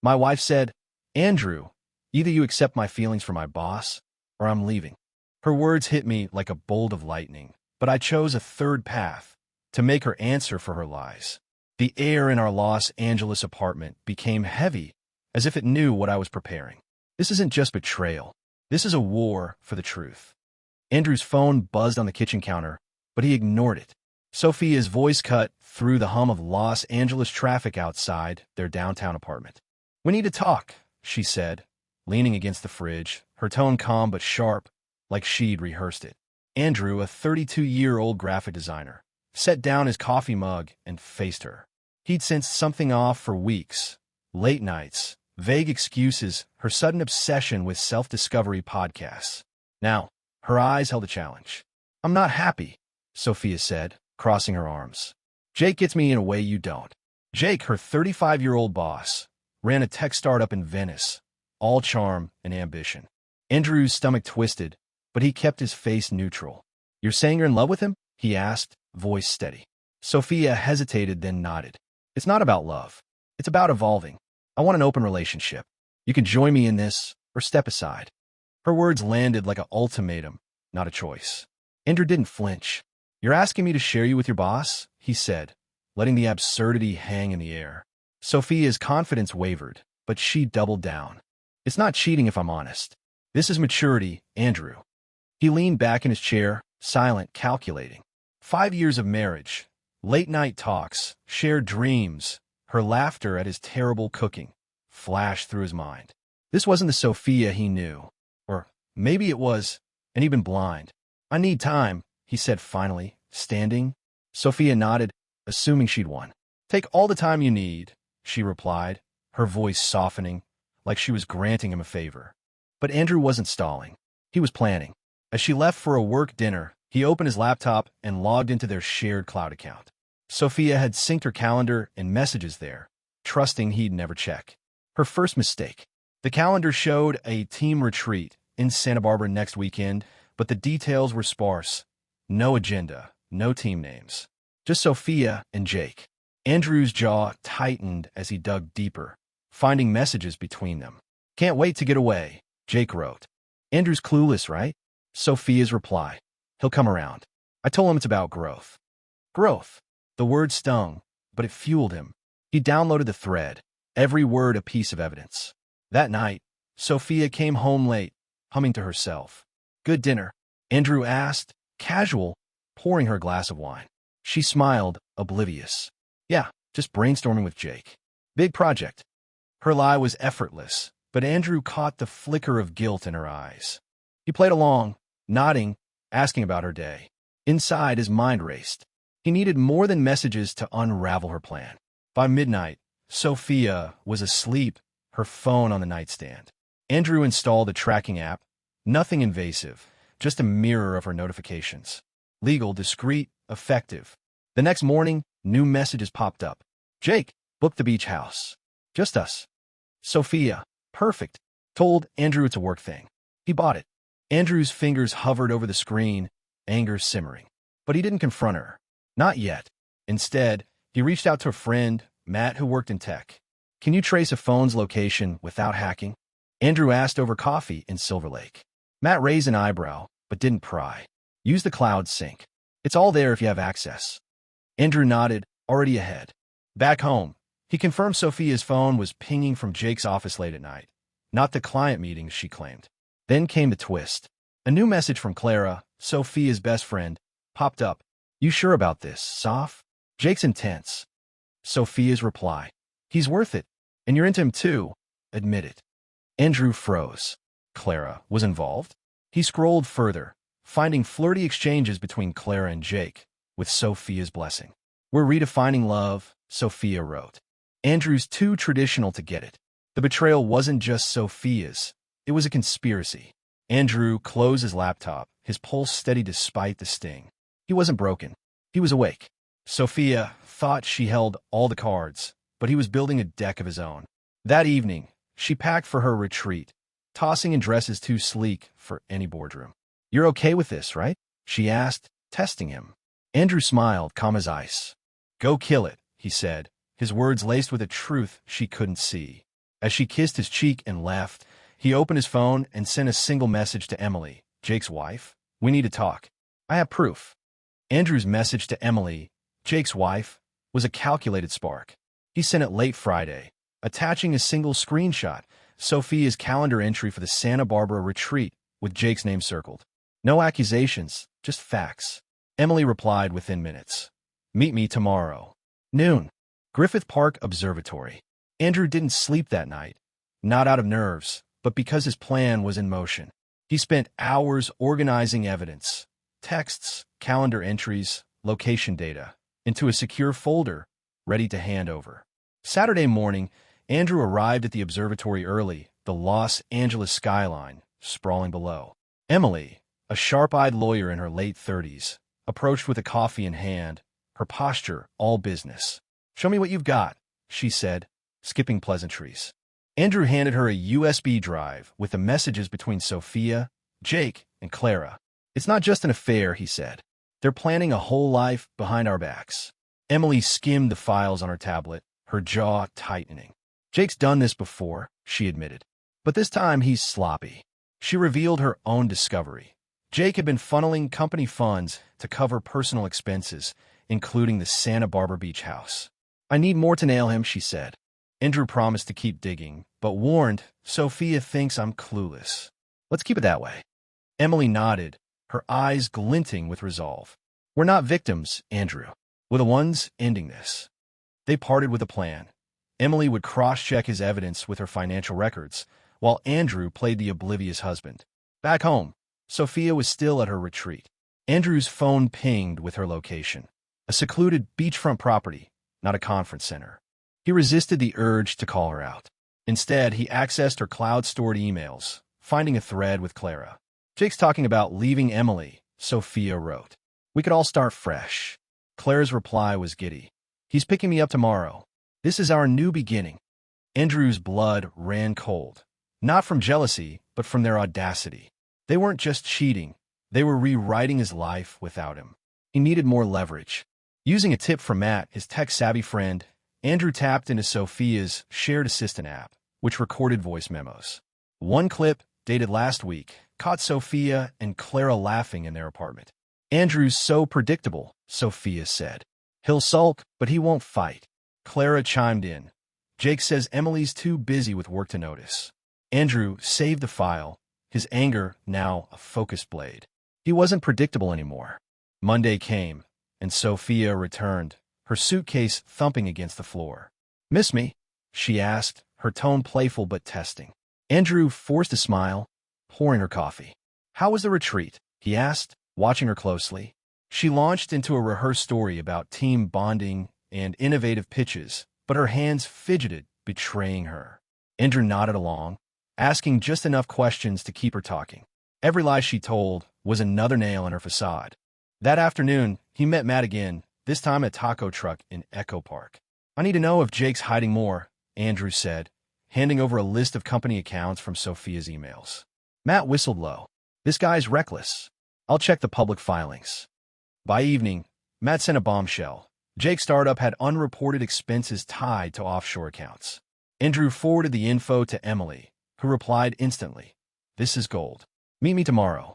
My wife said, Andrew, either you accept my feelings for my boss, or I'm leaving. Her words hit me like a bolt of lightning, but I chose a third path, to make her answer for her lies. The air in our Los Angeles apartment became heavy, as if it knew what I was preparing. This isn't just betrayal. This is a war for the truth. Andrew's phone buzzed on the kitchen counter, but he ignored it. Sophia's voice cut through the hum of Los Angeles traffic outside their downtown apartment. We need to talk, she said, leaning against the fridge, her tone calm but sharp, like she'd rehearsed it. Andrew, a 32-year-old graphic designer, set down his coffee mug and faced her. He'd sensed something off for weeks. Late nights, vague excuses, her sudden obsession with self-discovery podcasts. Now, her eyes held a challenge. I'm not happy, Sophia said, crossing her arms. Jake gets me in a way you don't. Jake, her 35-year-old boss, ran a tech startup in Venice, all charm and ambition. Andrew's stomach twisted, but he kept his face neutral. You're saying you're in love with him? He asked, voice steady. Sophia hesitated, then nodded. It's not about love. It's about evolving. I want an open relationship. You can join me in this, or step aside. Her words landed like an ultimatum, not a choice. Andrew didn't flinch. You're asking me to share you with your boss? He said, letting the absurdity hang in the air. Sophia's confidence wavered, but she doubled down. It's not cheating if I'm honest. This is maturity, Andrew. He leaned back in his chair, silent, calculating. 5 years of marriage, late-night talks, shared dreams, her laughter at his terrible cooking, flashed through his mind. This wasn't the Sophia he knew. Or maybe it was, and he'd been blind. I need time, he said finally, standing. Sophia nodded, assuming she'd won. Take all the time you need, she replied, her voice softening, like she was granting him a favor. But Andrew wasn't stalling. He was planning. As she left for a work dinner, he opened his laptop and logged into their shared cloud account. Sophia had synced her calendar and messages there, trusting he'd never check. Her first mistake. The calendar showed a team retreat in Santa Barbara next weekend, but the details were sparse. No agenda, no team names. Just Sophia and Jake. Andrew's jaw tightened as he dug deeper, finding messages between them. Can't wait to get away, Jake wrote. Andrew's clueless, right? Sophia's reply. He'll come around. I told him it's about growth. Growth. The word stung, but it fueled him. He downloaded the thread, every word a piece of evidence. That night, Sophia came home late, humming to herself. Good dinner? Andrew asked, casual, pouring her a glass of wine. She smiled, oblivious. Yeah, just brainstorming with Jake. Big project. Her lie was effortless, but Andrew caught the flicker of guilt in her eyes. He played along, nodding, asking about her day. Inside, his mind raced. He needed more than messages to unravel her plan. By midnight, Sophia was asleep, her phone on the nightstand. Andrew installed a tracking app. Nothing invasive, just a mirror of her notifications. Legal, discreet, effective. The next morning, new messages popped up. Jake, booked the beach house. Just us. Sophia, perfect. Told Andrew it's a work thing. He bought it. Andrew's fingers hovered over the screen, anger simmering. But he didn't confront her. Not yet. Instead, he reached out to a friend, Matt, who worked in tech. Can you trace a phone's location without hacking? Andrew asked over coffee in Silver Lake. Matt raised an eyebrow, but didn't pry. Use the cloud sync. It's all there if you have access. Andrew nodded, already ahead. Back home, he confirmed Sophia's phone was pinging from Jake's office late at night. Not the client meetings she claimed. Then came the twist. A new message from Clara, Sophia's best friend, popped up. You sure about this, Soph? Jake's intense. Sophia's reply. He's worth it. And you're into him too. Admit it. Andrew froze. Clara was involved? He scrolled further, finding flirty exchanges between Clara and Jake, with Sophia's blessing. We're redefining love, Sophia wrote. Andrew's too traditional to get it. The betrayal wasn't just Sophia's. It was a conspiracy. Andrew closed his laptop, his pulse steady despite the sting. He wasn't broken. He was awake. Sophia thought she held all the cards, but he was building a deck of his own. That evening, she packed for her retreat, tossing in dresses too sleek for any boardroom. You're okay with this, right? She asked, testing him. Andrew smiled, calm as ice. Go kill it, he said, his words laced with a truth she couldn't see. As she kissed his cheek and left, he opened his phone and sent a single message to Emily, Jake's wife. "We need to talk. I have proof." Andrew's message to Emily, Jake's wife, was a calculated spark. He sent it late Friday, attaching a single screenshot, Sophia's calendar entry for the Santa Barbara retreat with Jake's name circled. No accusations, just facts. Emily replied within minutes. "Meet me tomorrow. Noon. Griffith Park Observatory." Andrew didn't sleep that night, not out of nerves, but because his plan was in motion. He spent hours organizing evidence, texts, calendar entries, location data, into a secure folder, ready to hand over. Saturday morning, Andrew arrived at the observatory early, the Los Angeles skyline sprawling below. Emily, a sharp-eyed lawyer in her late 30s, approached with a coffee in hand, her posture all business. "Show me what you've got," she said, skipping pleasantries. Andrew handed her a USB drive with the messages between Sophia, Jake, and Clara. "It's not just an affair," he said. "They're planning a whole life behind our backs." Emily skimmed the files on her tablet, her jaw tightening. "Jake's done this before," she admitted. "But this time he's sloppy." She revealed her own discovery. Jake had been funneling company funds to cover personal expenses, including the Santa Barbara beach house. "I need more to nail him," she said. Andrew promised to keep digging, but warned, "Sophia thinks I'm clueless." "Let's keep it that way." Emily nodded, her eyes glinting with resolve. "We're not victims, Andrew. We're the ones ending this." They parted with a plan. Emily would cross-check his evidence with her financial records, while Andrew played the oblivious husband. Back home, Sophia was still at her retreat. Andrew's phone pinged with her location. A secluded beachfront property, not a conference center. He resisted the urge to call her out. Instead, he accessed her cloud-stored emails, finding a thread with Clara. "Jake's talking about leaving Emily," Sophia wrote. "We could all start fresh." Clara's reply was giddy. "He's picking me up tomorrow. This is our new beginning." Andrew's blood ran cold, not from jealousy, but from their audacity. They weren't just cheating. They were rewriting his life without him. He needed more leverage. Using a tip from Matt, his tech-savvy friend, Andrew tapped into Sophia's shared assistant app, which recorded voice memos. One clip, dated last week, caught Sophia and Clara laughing in their apartment. "Andrew's so predictable," Sophia said. "He'll sulk, but he won't fight." Clara chimed in. "Jake says Emily's too busy with work to notice." Andrew saved the file, his anger now a focused blade. He wasn't predictable anymore. Monday came, and Sophia returned, her suitcase thumping against the floor. "Miss me?" she asked, her tone playful but testing. Andrew forced a smile, pouring her coffee. "How was the retreat?" he asked, watching her closely. She launched into a rehearsed story about team bonding and innovative pitches, but her hands fidgeted, betraying her. Andrew nodded along, asking just enough questions to keep her talking. Every lie she told was another nail in her facade. That afternoon, he met Matt again, this time at a taco truck in Echo Park. "I need to know if Jake's hiding more," Andrew said, handing over a list of company accounts from Sophia's emails. Matt whistled low. "This guy's reckless. I'll check the public filings." By evening, Matt sent a bombshell. Jake's startup had unreported expenses tied to offshore accounts. Andrew forwarded the info to Emily, who replied instantly, "This is gold. Meet me tomorrow."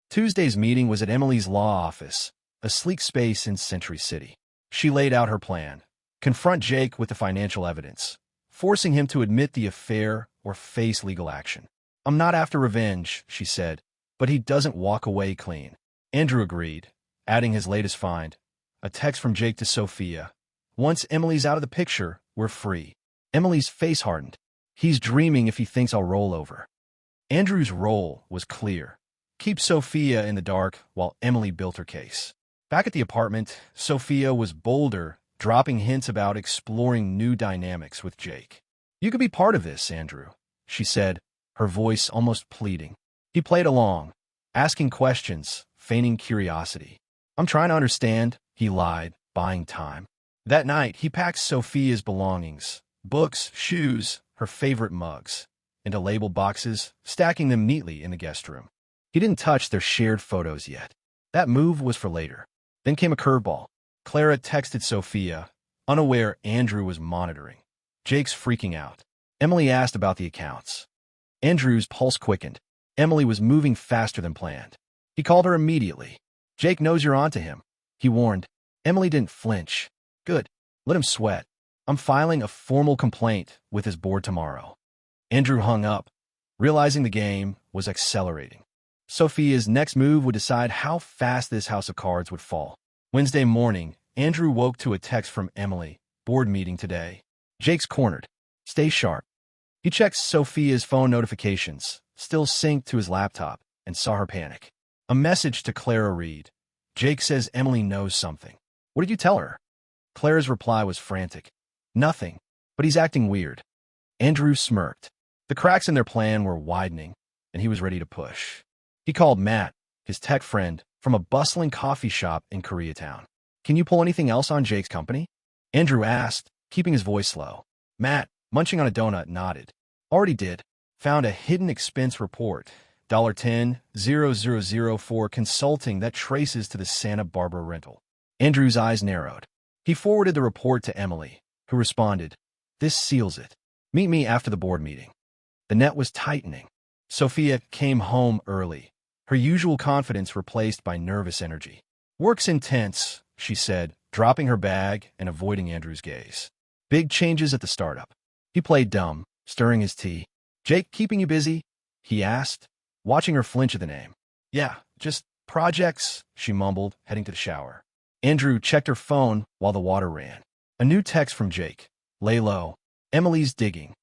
Tuesday's meeting was at Emily's law office, a sleek space in Century City. She laid out her plan. Confront Jake with the financial evidence, forcing him to admit the affair or face legal action. "I'm not after revenge," she said, "but he doesn't walk away clean." Andrew agreed, adding his latest find, a text from Jake to Sophia. "Once Emily's out of the picture, we're free." Emily's face hardened. "He's dreaming if he thinks I'll roll over." Andrew's role was clear. Keep Sophia in the dark while Emily built her case. Back at the apartment, Sophia was bolder, dropping hints about exploring new dynamics with Jake. "You could be part of this, Andrew," she said, her voice almost pleading. He played along, asking questions, feigning curiosity. "I'm trying to understand," he lied, buying time. That night, he packed Sophia's belongings, books, shoes, her favorite mugs, into labeled boxes, stacking them neatly in the guest room. He didn't touch their shared photos yet. That move was for later. Then came a curveball. Clara texted Sophia, unaware Andrew was monitoring. "Jake's freaking out. Emily asked about the accounts. Andrew's pulse quickened. Emily was moving faster than planned. He called her immediately. Jake knows you're onto him, he warned. Emily didn't flinch. Good. Let him sweat. I'm filing a formal complaint with his board tomorrow. Andrew hung up, realizing the game was accelerating. Sophia's next move would decide how fast this house of cards would fall. Wednesday morning, Andrew woke to a text from Emily. Board meeting today. Jake's cornered. Stay sharp. He checked Sophia's phone notifications, still synced to his laptop, and saw her panic. A message to Clara read. Jake says Emily knows something. What did you tell her? Clara's reply was frantic. Nothing, but he's acting weird. Andrew smirked. The cracks in their plan were widening, and he was ready to push. He called Matt, his tech friend, from a bustling coffee shop in Koreatown. Can you pull anything else on Jake's company? Andrew asked, keeping his voice low. Matt, munching on a donut, nodded. Already did. Found a hidden expense report, $10,000 for consulting that traces to the Santa Barbara rental. Andrew's eyes narrowed. He forwarded the report to Emily, who responded, This seals it. Meet me after the board meeting. The net was tightening. Sophia came home early, her usual confidence replaced by nervous energy. Work's intense, she said, dropping her bag and avoiding Andrew's gaze. Big changes at the startup. He played dumb, stirring his tea. Jake keeping you busy? He asked, watching her flinch at the name. Yeah, just projects, she mumbled, heading to the shower. Andrew checked her phone while the water ran. A new text from Jake. Lay low. Emily's digging.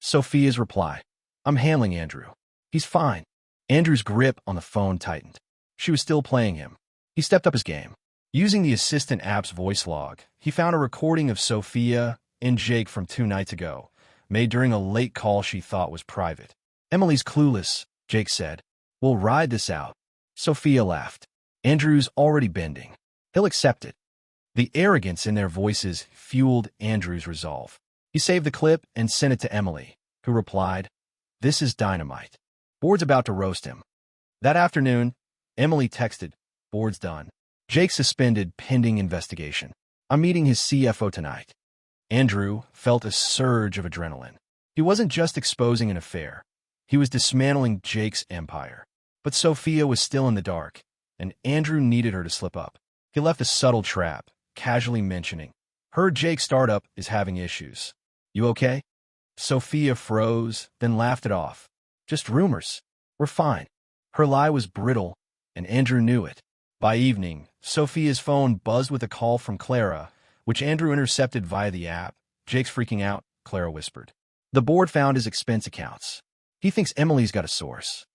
Sophia's reply. I'm handling Andrew. He's fine. Andrew's grip on the phone tightened. She was still playing him. He stepped up his game. Using the assistant app's voice log, he found a recording of Sophia and Jake from 2 nights ago, made during a late call she thought was private. Emily's clueless, Jake said. We'll ride this out. Sophia laughed. Andrew's already bending. He'll accept it. The arrogance in their voices fueled Andrew's resolve. He saved the clip and sent it to Emily, who replied, This is dynamite. Board's about to roast him. That afternoon, Emily texted, Board's done. Jake suspended pending investigation. I'm meeting his CFO tonight. Andrew felt a surge of adrenaline. He wasn't just exposing an affair. He was dismantling Jake's empire. But Sophia was still in the dark, and Andrew needed her to slip up. He left a subtle trap, casually mentioning, Heard Jake's startup is having issues. You okay? Sophia froze, then laughed it off. Just rumors. We're fine. Her lie was brittle, and Andrew knew it. By evening, Sophia's phone buzzed with a call from Clara, which Andrew intercepted via the app. Jake's freaking out, Clara whispered. The board found his expense accounts. He thinks Emily's got a source.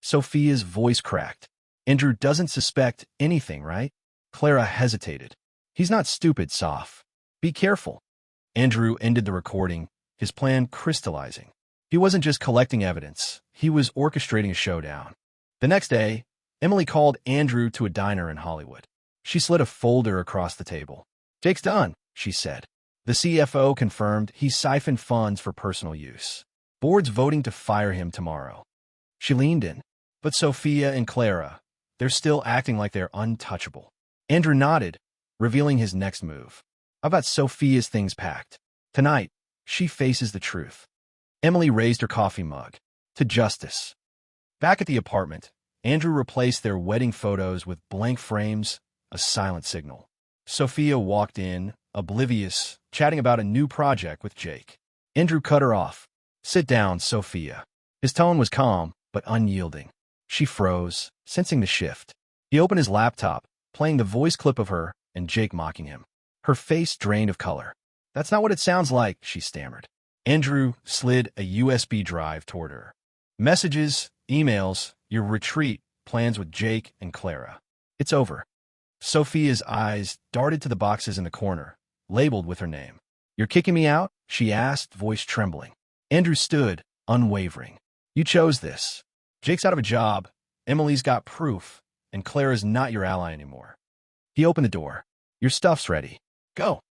Sophia's voice cracked. Andrew doesn't suspect anything, right? Clara hesitated. He's not stupid, Soph. Be careful. Andrew ended the recording, his plan crystallizing. He wasn't just collecting evidence. He was orchestrating a showdown. The next day, Emily called Andrew to a diner in Hollywood. She slid a folder across the table. Jake's done, she said. The CFO confirmed he siphoned funds for personal use. Board's voting to fire him tomorrow. She leaned in. But Sophia and Clara, they're still acting like they're untouchable. Andrew nodded, revealing his next move. I've got Sophia's things packed. Tonight, she faces the truth. Emily raised her coffee mug. To justice. Back at the apartment, Andrew replaced their wedding photos with blank frames, a silent signal. Sophia walked in, oblivious, chatting about a new project with Jake. Andrew cut her off. Sit down, Sophia. His tone was calm, but unyielding. She froze, sensing the shift. He opened his laptop, playing the voice clip of her and Jake mocking him. Her face drained of color. That's not what it sounds like, she stammered. Andrew slid a USB drive toward her. Messages, emails, your retreat, plans with Jake and Clara. It's over. Sophia's eyes darted to the boxes in the corner, labeled with her name. You're kicking me out? She asked, voice trembling. Andrew stood, unwavering. You chose this. Jake's out of a job, Emily's got proof, and Clara's not your ally anymore. He opened the door. Your stuff's ready. Go.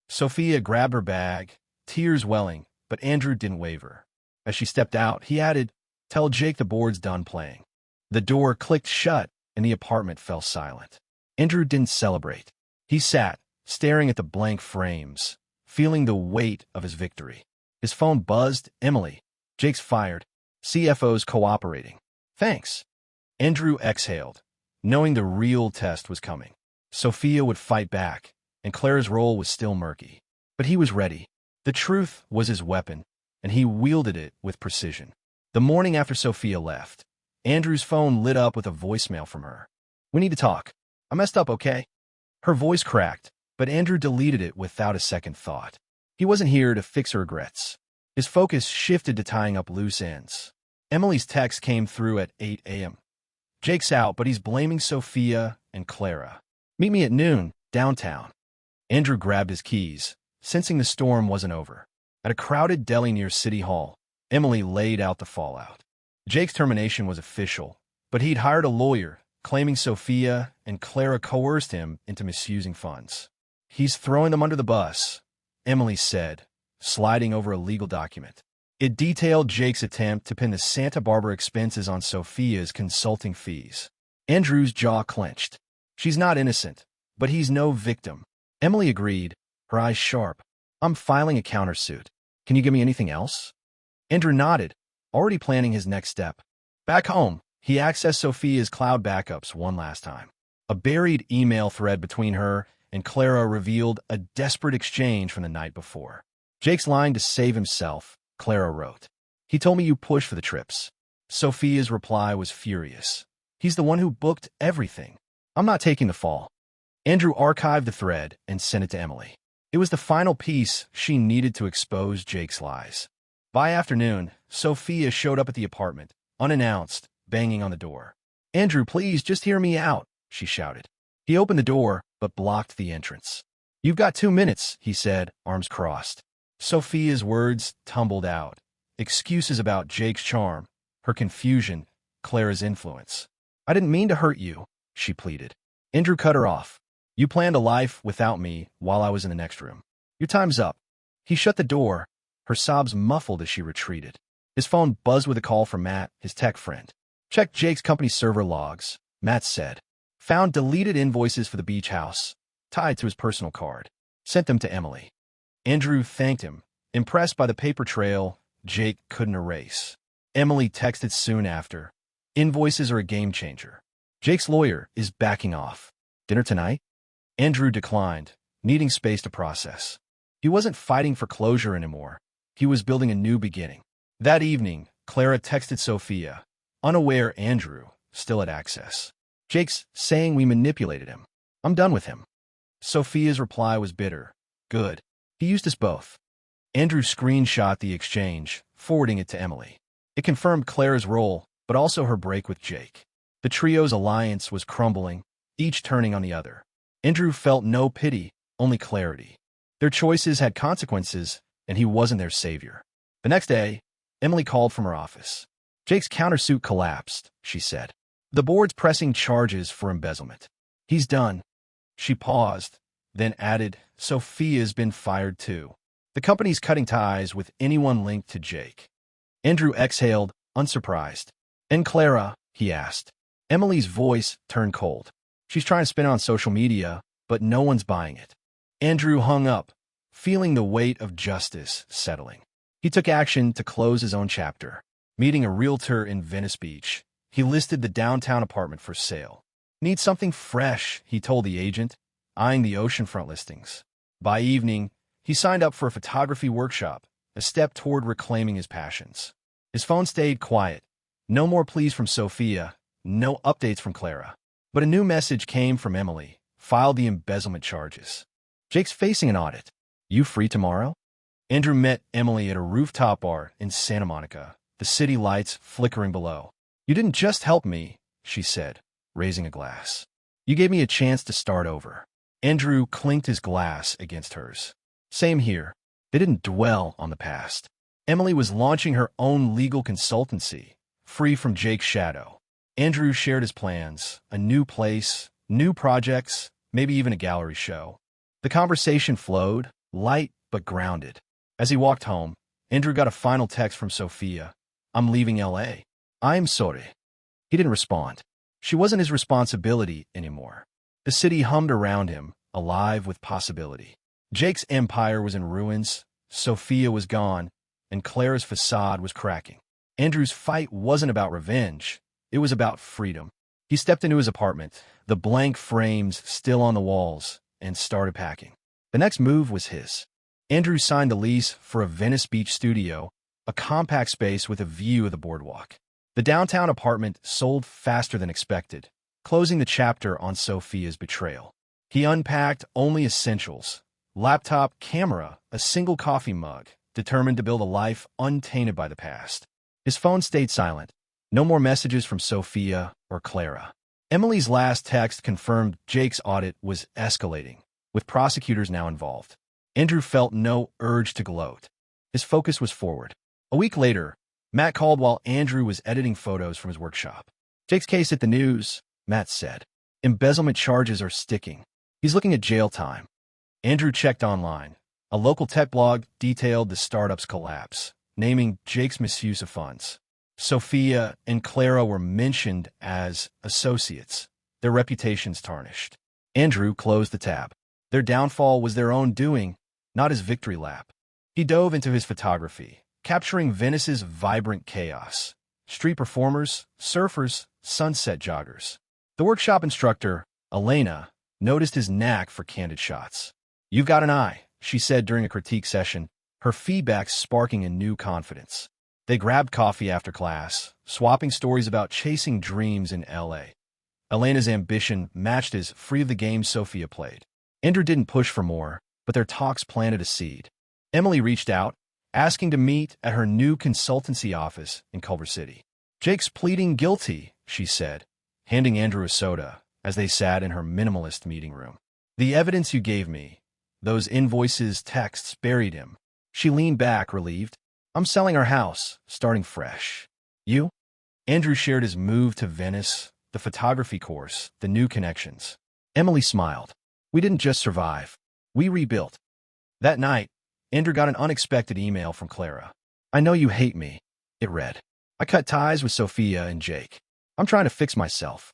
Sophia grabbed her bag, tears welling, but Andrew didn't waver. As she stepped out, he added, Tell Jake the board's done playing. The door clicked shut, and the apartment fell silent. Andrew didn't celebrate. He sat, staring at the blank frames, feeling the weight of his victory. His phone buzzed. Emily. Jake's fired. CFO's cooperating. Thanks. Andrew exhaled, knowing the real test was coming. Sophia would fight back, and Clara's role was still murky. But he was ready. The truth was his weapon, and he wielded it with precision. The morning after Sophia left, Andrew's phone lit up with a voicemail from her. We need to talk. I messed up, okay? Her voice cracked, but Andrew deleted it without a second thought. He wasn't here to fix her regrets. His focus shifted to tying up loose ends. Emily's text came through at 8 a.m. Jake's out, but he's blaming Sophia and Clara. Meet me at noon, downtown. Andrew grabbed his keys, sensing the storm wasn't over. At a crowded deli near City Hall, Emily laid out the fallout. Jake's termination was official, but he'd hired a lawyer, claiming Sophia and Clara coerced him into misusing funds. He's throwing them under the bus, Emily said, sliding over a legal document. It detailed Jake's attempt to pin the Santa Barbara expenses on Sophia's consulting fees. Andrew's jaw clenched. She's not innocent, but he's no victim. Emily agreed, her eyes sharp. I'm filing a countersuit. Can you give me anything else? Andrew nodded, already planning his next step. Back home, he accessed Sophia's cloud backups one last time. A buried email thread between her and Clara revealed a desperate exchange from the night before. Jake's line to save himself, Clara wrote. He told me you pushed for the trips. Sophia's reply was furious. He's the one who booked everything. I'm not taking the fall. Andrew archived the thread and sent it to Emily. It was the final piece she needed to expose Jake's lies. By afternoon, Sophia showed up at the apartment, unannounced, banging on the door. Andrew, please, just hear me out, she shouted. He opened the door, but blocked the entrance. You've got 2 minutes, he said, arms crossed. Sophia's words tumbled out. Excuses about Jake's charm, her confusion, Clara's influence. I didn't mean to hurt you, she pleaded. Andrew cut her off. You planned a life without me while I was in the next room. Your time's up. He shut the door, her sobs muffled as she retreated. His phone buzzed with a call from Matt, his tech friend. Checked Jake's company server logs, Matt said. Found deleted invoices for the beach house, tied to his personal card. Sent them to Emily. Andrew thanked him, impressed by the paper trail Jake couldn't erase. Emily texted soon after. Invoices are a game changer. Jake's lawyer is backing off. Dinner tonight? Andrew declined, needing space to process. He wasn't fighting for closure anymore. He was building a new beginning. That evening, Clara texted Sophia, unaware Andrew still had access. Jake's saying we manipulated him. I'm done with him. Sophia's reply was bitter. Good. He used us both. Andrew screenshot the exchange, forwarding it to Emily. It confirmed Clara's role, but also her break with Jake. The trio's alliance was crumbling, each turning on the other. Andrew felt no pity, only clarity. Their choices had consequences, and he wasn't their savior. The next day, Emily called from her office. Jake's countersuit collapsed, she said. The board's pressing charges for embezzlement. He's done. She paused, then added, Sophia's been fired too. The company's cutting ties with anyone linked to Jake. Andrew exhaled, unsurprised. And Clara, he asked. Emily's voice turned cold. She's trying to spin it on social media, but no one's buying it. Andrew hung up, feeling the weight of justice settling. He took action to close his own chapter. Meeting a realtor in Venice Beach, he listed the downtown apartment for sale. Need something fresh, he told the agent, eyeing the oceanfront listings. By evening, he signed up for a photography workshop, a step toward reclaiming his passions. His phone stayed quiet. No more pleas from Sophia, no updates from Clara. But a new message came from Emily. Filed the embezzlement charges. Jake's facing an audit. You free tomorrow? Andrew met Emily at a rooftop bar in Santa Monica, the city lights flickering below. You didn't just help me, she said, raising a glass. You gave me a chance to start over. Andrew clinked his glass against hers. Same here. They didn't dwell on the past. Emily was launching her own legal consultancy, free from Jake's shadow. Andrew shared his plans, a new place, new projects, maybe even a gallery show. The conversation flowed, light but grounded. As he walked home, Andrew got a final text from Sophia. I'm leaving L.A. I'm sorry. He didn't respond. She wasn't his responsibility anymore. The city hummed around him, alive with possibility. Jake's empire was in ruins. Sophia was gone, and Clara's facade was cracking. Andrew's fight wasn't about revenge. It was about freedom. He stepped into his apartment, the blank frames still on the walls, and started packing. The next move was his. Andrew signed a lease for a Venice Beach studio, a compact space with a view of the boardwalk. The downtown apartment sold faster than expected, closing the chapter on Sophia's betrayal. He unpacked only essentials: laptop, camera, a single coffee mug, determined to build a life untainted by the past. His phone stayed silent. No more messages from Sophia or Clara. Emily's last text confirmed Jake's audit was escalating, with prosecutors now involved. Andrew felt no urge to gloat. His focus was forward. A week later, Matt called while Andrew was editing photos from his workshop. "Jake's case hit the news," Matt said. "Embezzlement charges are sticking. He's looking at jail time." Andrew checked online. A local tech blog detailed the startup's collapse, naming Jake's misuse of funds. Sophia and Clara were mentioned as associates, their reputations tarnished. Andrew closed the tab. Their downfall was their own doing, not his victory lap. He dove into his photography, capturing Venice's vibrant chaos: street performers, surfers, sunset joggers. The workshop instructor, Elena, noticed his knack for candid shots. "You've got an eye," she said during a critique session, her feedback sparking a new confidence. They grabbed coffee after class, swapping stories about chasing dreams in L.A. Elena's ambition matched as free of the game Sophia played. Andrew didn't push for more, but their talks planted a seed. Emily reached out, asking to meet at her new consultancy office in Culver City. "Jake's pleading guilty," she said, handing Andrew a soda as they sat in her minimalist meeting room. "The evidence you gave me, those invoices, texts, buried him." She leaned back, relieved. "I'm selling our house, starting fresh." "You?" Andrew shared his move to Venice, the photography course, the new connections. Emily smiled. "We didn't just survive. We rebuilt." That night, Andrew got an unexpected email from Clara. "I know you hate me," it read. "I cut ties with Sophia and Jake. I'm trying to fix myself."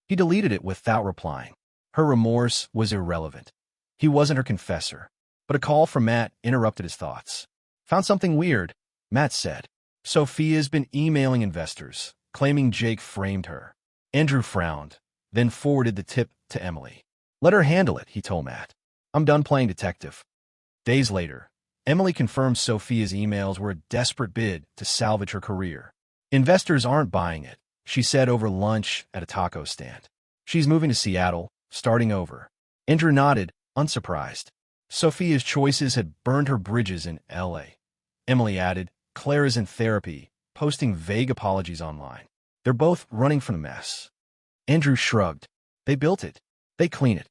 He deleted it without replying. Her remorse was irrelevant. He wasn't her confessor. But a call from Matt interrupted his thoughts. "Found something weird," Matt said. "Sophia's been emailing investors, claiming Jake framed her." Andrew frowned, then forwarded the tip to Emily. "Let her handle it," he told Matt. "I'm done playing detective." Days later, Emily confirmed Sophia's emails were a desperate bid to salvage her career. "Investors aren't buying it," she said over lunch at a taco stand. "She's moving to Seattle, starting over." Andrew nodded, unsurprised. Sophia's choices had burned her bridges in L.A. Emily added, "Clara's in therapy, posting vague apologies online. They're both running from the mess." Andrew shrugged. They built it. They clean it.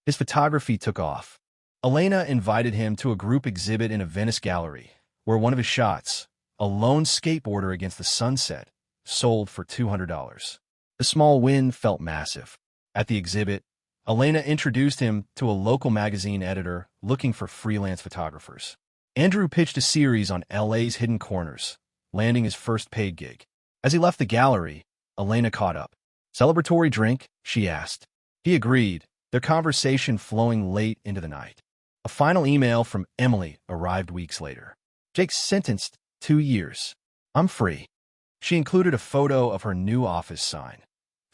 His photography took off. Elena invited him to a group exhibit in a Venice gallery, where one of his shots, a lone skateboarder against the sunset, sold for $200. The small win felt massive. At the exhibit, Elena introduced him to a local magazine editor looking for freelance photographers. Andrew pitched a series on LA's hidden corners, landing his first paid gig. As he left the gallery, Elena caught up. "Celebratory drink?" she asked. He agreed, their conversation flowing late into the night. A final email from Emily arrived weeks later. "Jake's sentenced 2 years. I'm free." She included a photo of her new office sign.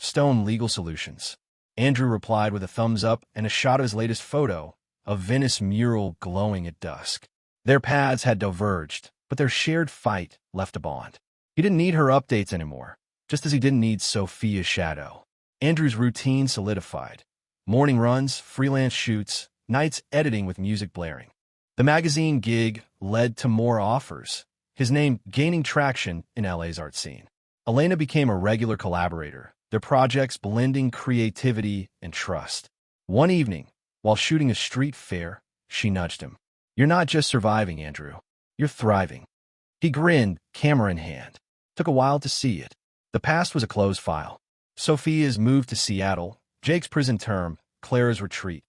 "Stone Legal Solutions." Andrew replied with a thumbs up and a shot of his latest photo, a Venice mural glowing at dusk. Their paths had diverged, but their shared fight left a bond. He didn't need her updates anymore, just as he didn't need Sophia's shadow. Andrew's routine solidified. Morning runs, freelance shoots, nights editing with music blaring. The magazine gig led to more offers, his name gaining traction in LA's art scene. Elena became a regular collaborator, their projects blending creativity and trust. One evening, while shooting a street fair, she nudged him. "You're not just surviving, Andrew. You're thriving." He grinned, camera in hand. Took a while to see it. The past was a closed file. Sophia's move to Seattle, Jake's prison term, Clara's retreat.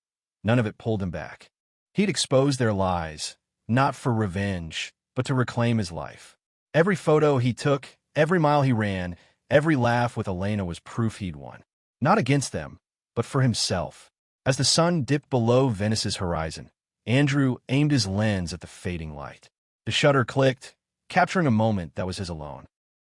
None of it pulled him back. He'd exposed their lies, not for revenge, but to reclaim his life. Every photo he took, every mile he ran, every laugh with Elena was proof he'd won. Not against them, but for himself. As the sun dipped below Venice's horizon, Andrew aimed his lens at the fading light. The shutter clicked, capturing a moment that was his alone.